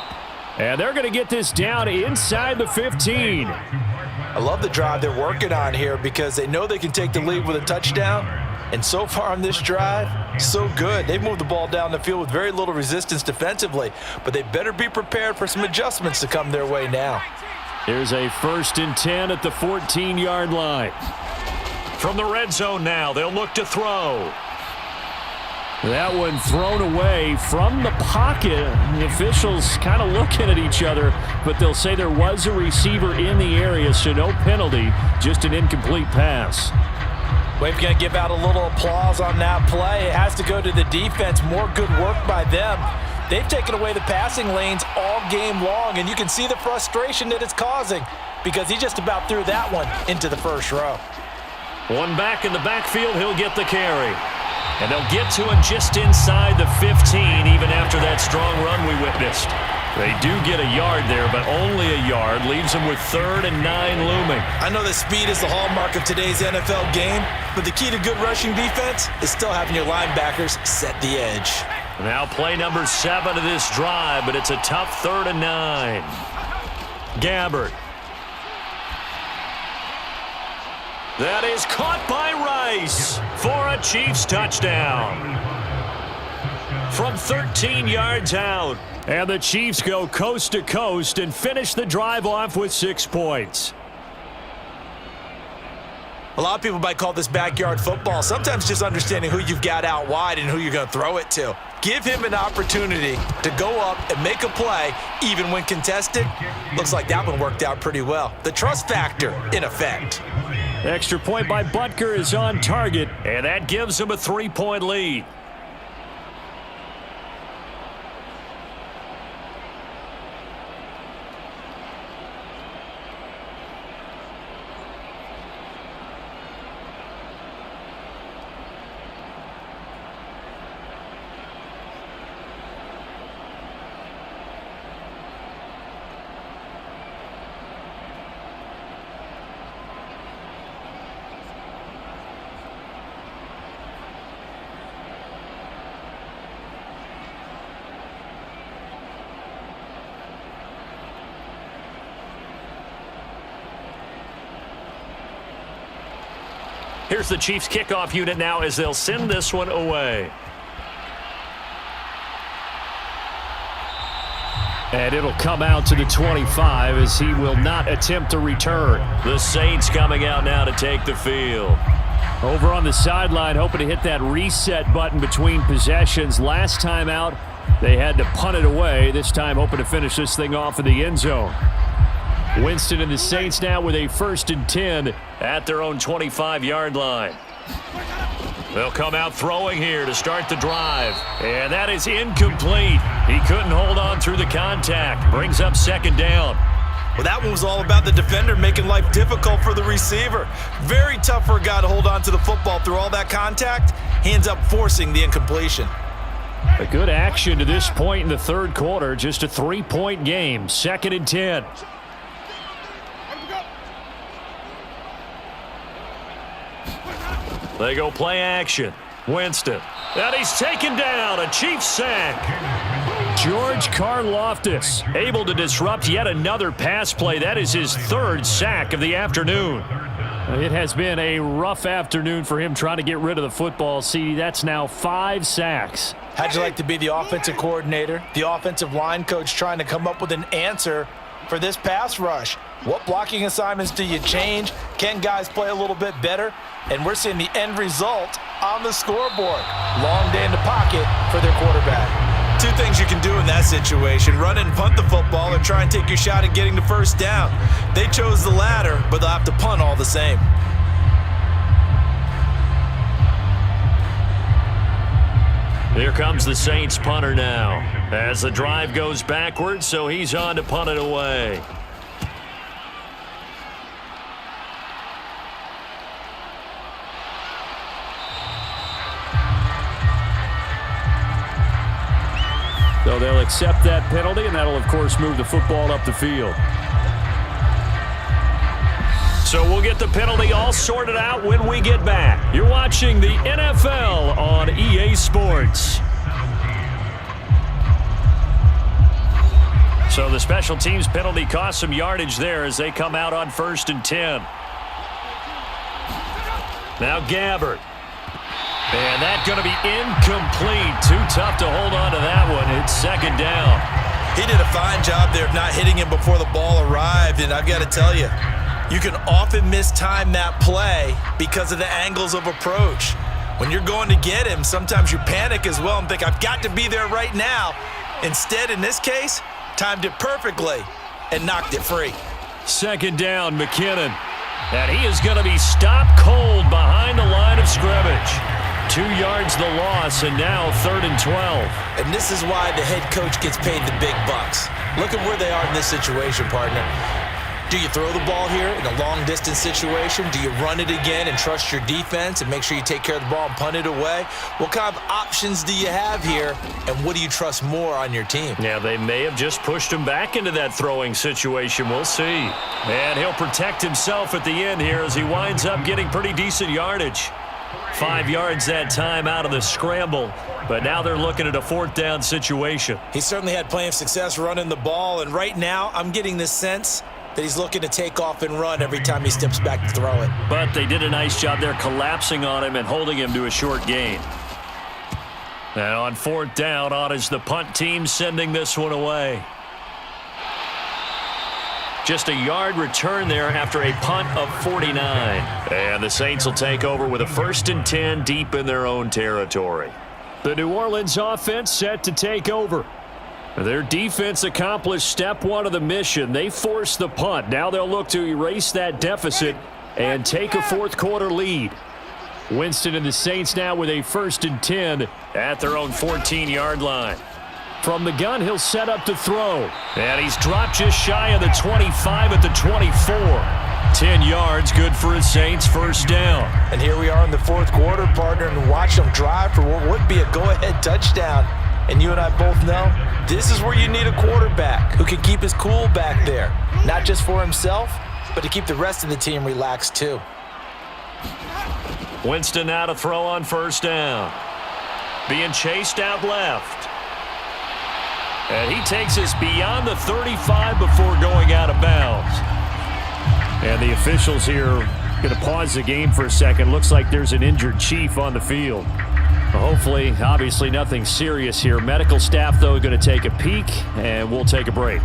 And they're going to get this down inside the 15. I love the drive they're working on here because they know they can take the lead with a touchdown. And so far on this drive, so good. They've moved the ball down the field with very little resistance defensively, but they better be prepared for some adjustments to come their way now. Here's a 1st and 10 at the 14-yard line. From the red zone now, they'll look to throw. That one thrown away from the pocket. The officials kind of looking at each other, but they'll say there was a receiver in the area, so no penalty, just an incomplete pass. We're going to give out a little applause on that play. It has to go to the defense. More good work by them. They've taken away the passing lanes all game long, and you can see the frustration that it's causing because he just about threw that one into the first row. One back in the backfield, he'll get the carry. And they'll get to him just inside the 15, even after that strong run we witnessed. They do get a yard there, but only a yard. Leaves them with 3rd and 9 looming. I know that speed is the hallmark of today's NFL game, but the key to good rushing defense is still having your linebackers set the edge. Now play number 7 of this drive, but it's a tough 3rd and 9. Gabbert. That is caught by Rice for a Chiefs touchdown. From 13 yards out. And the Chiefs go coast to coast and finish the drive off with 6 points. A lot of people might call this backyard football. Sometimes just understanding who you've got out wide and who you're going to throw it to. Give him an opportunity to go up and make a play, even when contested. Looks like that one worked out pretty well. The trust factor in effect. Extra point by Butker is on target, and that gives him a 3-point lead. Here's the Chiefs kickoff unit now as they'll send this one away. And it'll come out to the 25 as he will not attempt to return. The Saints coming out now to take the field. Over on the sideline, hoping to hit that reset button between possessions. Last time out, they had to punt it away. This time, hoping to finish this thing off in the end zone. Winston and the Saints now with a 1st and 10 at their own 25-yard line. They'll come out throwing here to start the drive. And that is incomplete. He couldn't hold on through the contact. Brings up 2nd down. Well, that one was all about the defender making life difficult for the receiver. Very tough for a guy to hold on to the football through all that contact. He ends up forcing the incompletion. A good action to this point in the 3rd quarter. Just a 3-point game. 2nd and 10. They go play action. Winston. And he's taken down. A Chiefs sack. George Karlaftis able to disrupt yet another pass play. That is his 3rd sack of the afternoon. It has been a rough afternoon for him trying to get rid of the football. See, that's now 5 sacks. How'd you like to be the offensive coordinator, the offensive line coach trying to come up with an answer for this pass rush? What blocking assignments do you change? Can guys play a little bit better? And we're seeing the end result on the scoreboard. Long day in the pocket for their quarterback. 2 things you can do in that situation: run and punt the football, or try and take your shot at getting the 1st down. They chose the latter, but they'll have to punt all the same. Here comes the Saints punter now as the drive goes backwards, so he's on to punt it away. So they'll accept that penalty, and that'll, of course, move the football up the field. So we'll get the penalty all sorted out when we get back. You're watching the NFL on EA Sports. So the special teams penalty cost some yardage there as they come out on 1st and 10. Now Gabbert. And that's going to be incomplete. Too tough to hold on to that one. It's 2nd down. He did a fine job there of not hitting him before the ball arrived, and I've got to tell you, you can often mistime that play because of the angles of approach. When you're going to get him, sometimes you panic as well and think, I've got to be there right now. Instead, in this case, timed it perfectly and knocked it free. 2nd down, McKinnon. And he is going to be stopped cold behind the line of scrimmage. 2 yards the loss, and now 3rd and 12. And this is why the head coach gets paid the big bucks. Look at where they are in this situation, partner. Do you throw the ball here in a long-distance situation? Do you run it again and trust your defense and make sure you take care of the ball and punt it away? What kind of options do you have here, and what do you trust more on your team? Yeah, they may have just pushed him back into that throwing situation. We'll see. And he'll protect himself at the end here as he winds up getting pretty decent yardage. 5 yards that time out of the scramble, but now they're looking at a 4th down situation. He certainly had plenty of success running the ball, and right now I'm getting this sense that he's looking to take off and run every time he steps back to throw it. But they did a nice job there collapsing on him and holding him to a short gain. Now on 4th down, on is the punt team sending this one away. Just a yard return there after a punt of 49. And the Saints will take over with a 1st and 10 deep in their own territory. The New Orleans offense set to take over. Their defense accomplished step 1 of the mission. They forced the punt. Now they'll look to erase that deficit and take a 4th quarter lead. Winston and the Saints now with a 1st and 10 at their own 14-yard line. From the gun, he'll set up to throw. And he's dropped just shy of the 25 at the 24. 10 yards, good for his Saints, 1st down. And here we are in the 4th quarter, partner, and watch them drive for what would be a go-ahead touchdown. And you and I both know this is where you need a quarterback who can keep his cool back there. Not just for himself, but to keep the rest of the team relaxed too. Winston now to throw on 1st down. Being chased out left. And he takes us beyond the 35 before going out of bounds. And the officials here Going to pause the game for a second. Looks like there's an injured Chief on the field. Hopefully, obviously nothing serious here. Medical staff, though, going to take a peek, and we'll take a break.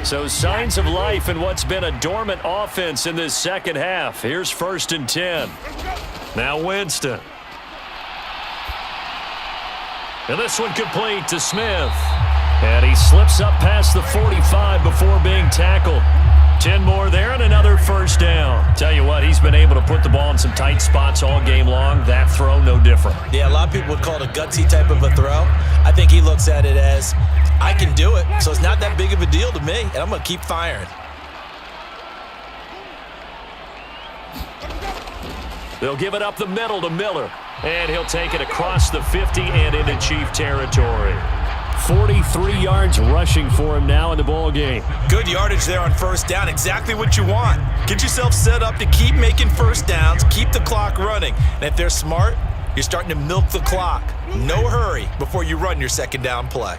So signs of life in what's been a dormant offense in this second half. Here's 1st and 10. Now Winston. And this one complete to Smith. And he slips up past the 45 before being tackled. 10 more there and another first down. Tell you what, he's been able to put the ball in some tight spots all game long. That throw, no different. Yeah, a lot of people would call it a gutsy type of a throw. I think he looks at it as, I can do it, so it's not that big of a deal to me, and I'm going to keep firing. They'll give it up the middle to Miller. And he'll take it across the 50 and into Chief territory. 43 yards rushing for him now in the ball game. Good yardage there on first down. Exactly what you want. Get yourself set up to keep making first downs, keep the clock running. And if they're smart, you're starting to milk the clock. No hurry before you run your second down play.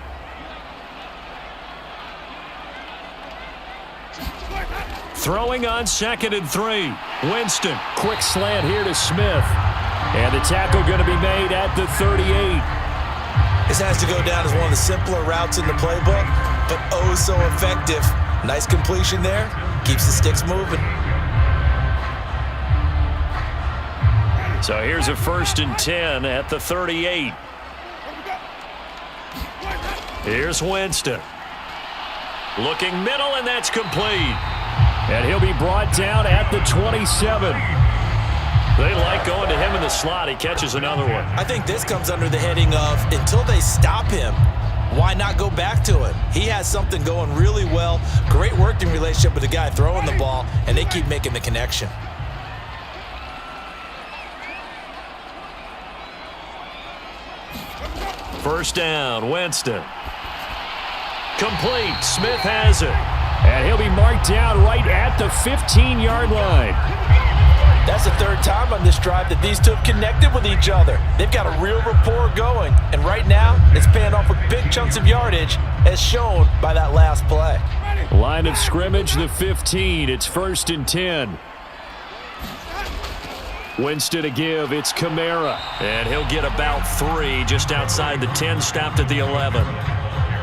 Throwing on 2nd and 3. Winston, quick slant here to Smith. And the tackle going to be made at the 38. This has to go down as one of the simpler routes in the playbook, but oh so effective. Nice completion there. Keeps the sticks moving. So here's a 1st and 10 at the 38. Here's Winston. Looking middle, and that's complete. And he'll be brought down at the 27. They like going to him in the slot. He catches another one. I think this comes under the heading of, until they stop him, why not go back to it? He has something going really well. Great working relationship with the guy throwing the ball, and they keep making the connection. First down, Winston. Complete. Smith has it. And he'll be marked down right at the 15-yard line. That's the 3rd time on this drive that these two have connected with each other. They've got a real rapport going. And right now, it's paying off with big chunks of yardage, as shown by that last play. Line of scrimmage, the 15. It's 1st and 10. Winston to give. It's Kamara. And he'll get about 3 just outside the 10, stopped at the 11.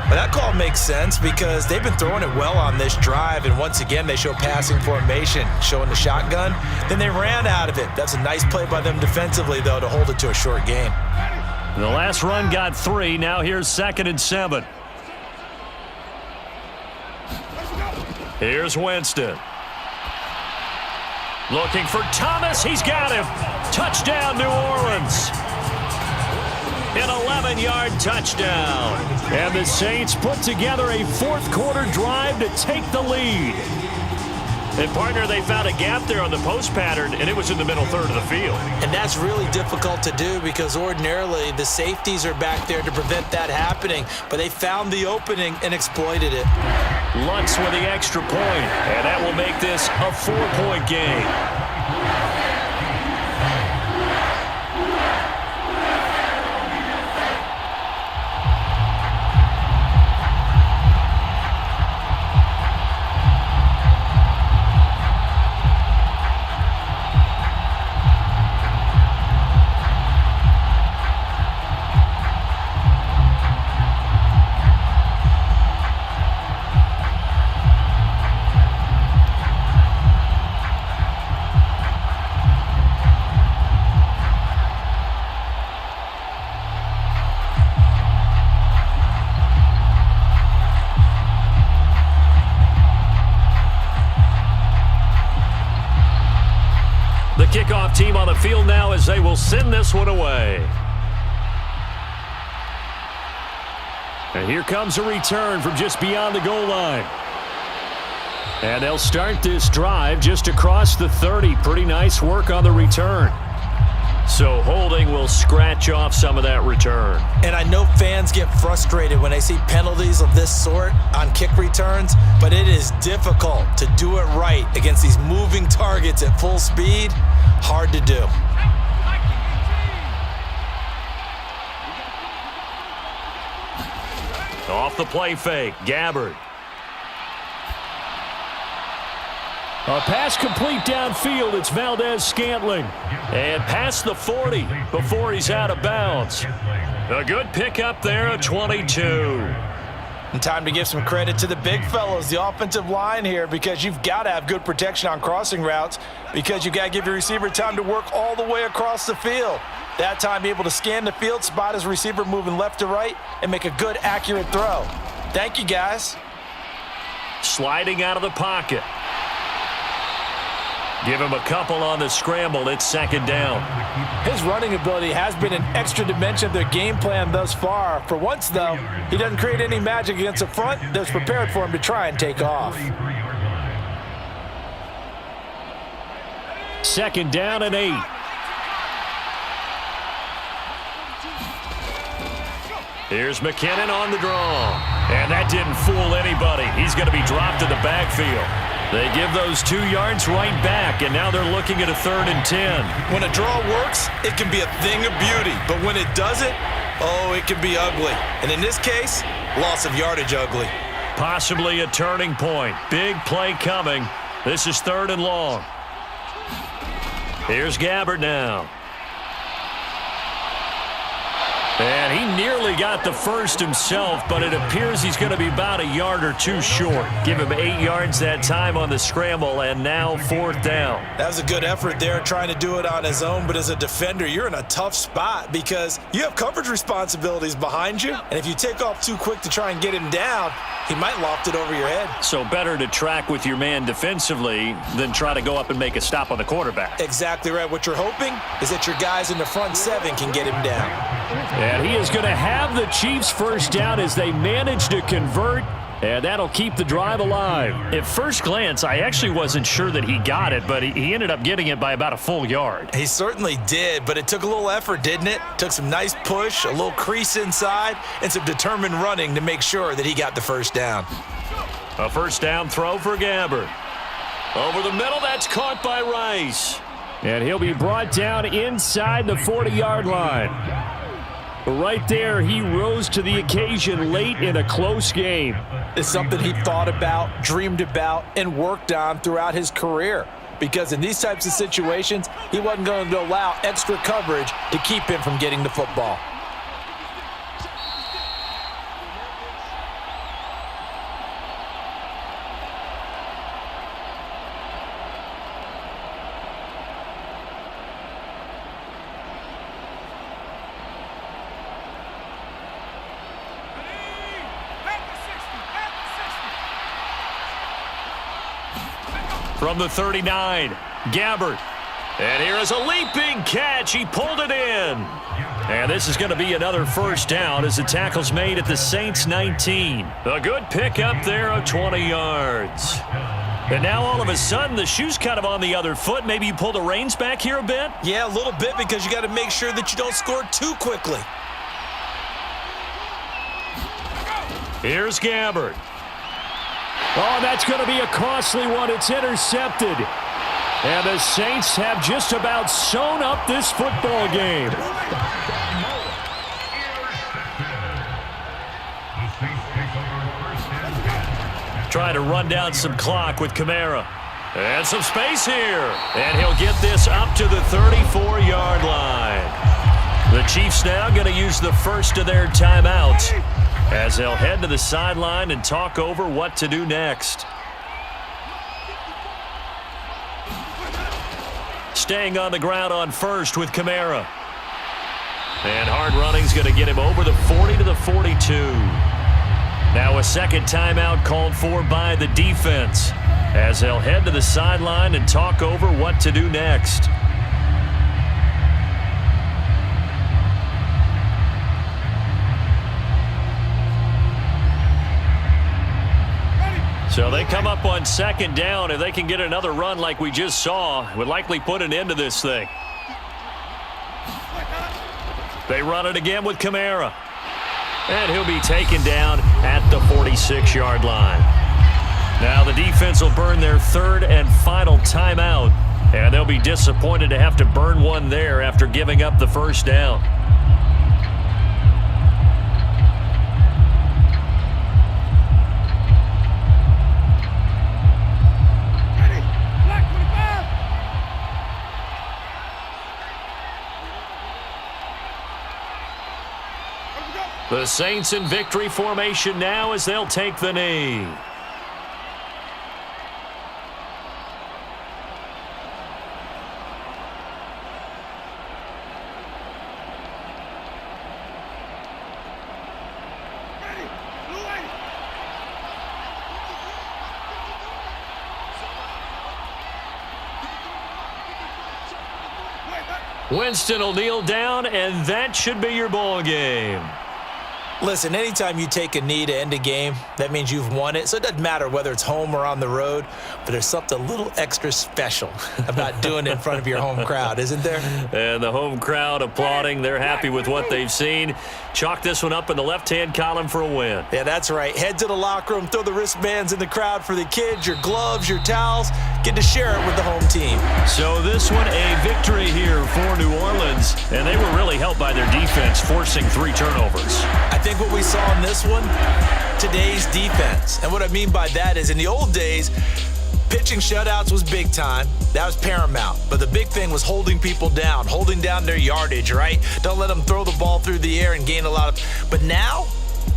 Well, that call makes sense because they've been throwing it well on this drive, and once again they show passing formation, showing the shotgun. Then they ran out of it. That's a nice play by them defensively, though, to hold it to a short game. The last run got 3. Now here's 2nd and 7. Here's Winston. Looking for Thomas. He's got him. Touchdown, New Orleans. An 11-yard touchdown. And the Saints put together a fourth-quarter drive to take the lead. And, partner, they found a gap there on the post pattern, and it was in the middle third of the field. And that's really difficult to do because ordinarily the safeties are back there to prevent that happening. But they found the opening and exploited it. Lutz with the extra point, and that will make this a 4-point game. Kickoff team on the field now as they will send this one away. And here comes a return from just beyond the goal line. And they'll start this drive just across the 30. Pretty nice work on the return. So holding will scratch off some of that return. And I know fans get frustrated when they see penalties of this sort on kick returns, but it is difficult to do it right against these moving targets at full speed. Hard to do. Off the play fake, Gabbert. A pass complete downfield. It's Valdez-Scantling. And past the 40 before he's out of bounds. A good pickup there at 22. And time to give some credit to the big fellows, the offensive line here, because you've got to have good protection on crossing routes, because you've got to give your receiver time to work all the way across the field. That time, be able to scan the field, spot his receiver moving left to right, and make a good, accurate throw. Thank you, guys. Sliding out of the pocket. Give him a couple on the scramble. It's second down. His running ability has been an extra dimension of their game plan thus far. For once, though, he doesn't create any magic against the front that's prepared for him to try and take off. Second down and 8. Here's McKinnon on the draw. And that didn't fool anybody. He's going to be dropped in the backfield. They give those 2 yards right back, and now they're looking at a 3rd and 10. When a draw works, it can be a thing of beauty. But when it doesn't, oh, it can be ugly. And in this case, loss of yardage ugly. Possibly a turning point. Big play coming. This is 3rd and long. Here's Gabbert now. And he nearly got the first himself, but it appears he's going to be about a yard or 2 short. Give him 8 yards that time on the scramble, and now 4th down. That was a good effort there, trying to do it on his own, but as a defender, you're in a tough spot because you have coverage responsibilities behind you, and if you take off too quick to try and get him down, he might loft it over your head. So better to track with your man defensively than try to go up and make a stop on the quarterback. Exactly right. What you're hoping is that your guys in the front 7 can get him down. And he is going to have the Chiefs first down as they manage to convert, and that'll keep the drive alive. At first glance, I actually wasn't sure that he got it, but he ended up getting it by about a full yard. He certainly did, but it took a little effort, didn't it? Took some nice push, a little crease inside, and some determined running to make sure that he got the first down. A first down throw for Gabbert. Over the middle, that's caught by Rice. And he'll be brought down inside the 40-yard line. Right there, he rose to the occasion late in a close game. It's something he thought about, dreamed about, and worked on throughout his career. Because in these types of situations, he wasn't going to allow extra coverage to keep him from getting the football. From the 39, Gabbert. And here is a leaping catch. He pulled it in. And this is going to be another first down as the tackle's made at the Saints 19. A good pickup there of 20 yards. And now all of a sudden the shoe's kind of on the other foot. Maybe you pull the reins back here a bit? Yeah, a little bit because you got to make sure that you don't score too quickly. Here's Gabbert. Oh, that's going to be a costly one. It's intercepted. And the Saints have just about sewn up this football game. Trying to run down some clock with Kamara. And some space here. And he'll get this up to the 34-yard line. The Chiefs now going to use the first of their timeouts as they'll head to the sideline and talk over what to do next. Staying on the ground on first with Kamara. And hard running's going to get him over the 40 to the 42. Now a second timeout called for by the defense as they'll head to the sideline and talk over what to do next. So they come up on second down. If they can get another run like we just saw, it would likely put an end to this thing. They run it again with Kamara. And he'll be taken down at the 46-yard line. Now the defense will burn their third and final timeout. And they'll be disappointed to have to burn one there after giving up the first down. The Saints in victory formation now as they'll take the knee. Winston will kneel down, and that should be your ball game. Listen, anytime you take a knee to end a game, that means you've won it. So it doesn't matter whether it's home or on the road, but there's something a little extra special about doing it in front of your home crowd, isn't there? And the home crowd applauding. They're happy with what they've seen. Chalk this one up in the left-hand column for a win. Yeah, that's right. Head to the locker room, throw the wristbands in the crowd for the kids, your gloves, your towels. Get to share it with the home team. So this one, a victory here for New Orleans, and they were really helped by their defense, forcing 3 turnovers. I think what we saw in this one, today's defense. And what I mean by that is in the old days, pitching shutouts was big time. That was paramount. But the big thing was holding people down, holding down their yardage, right? Don't let them throw the ball through the air and gain a lot of... But now,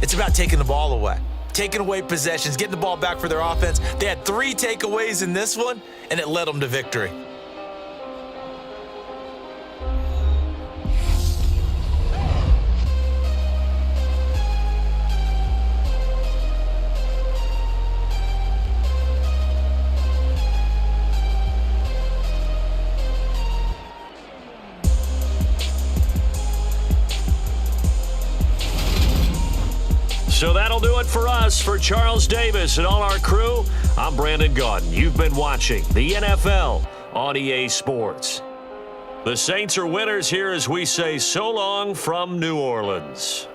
it's about taking the ball away. Taking away possessions, getting the ball back for their offense. They had 3 takeaways in this one, and it led them to victory. So that'll do it for us. For Charles Davis and all our crew, I'm Brandon Gaudin. You've been watching the NFL on EA Sports. The Saints are winners here as we say so long from New Orleans.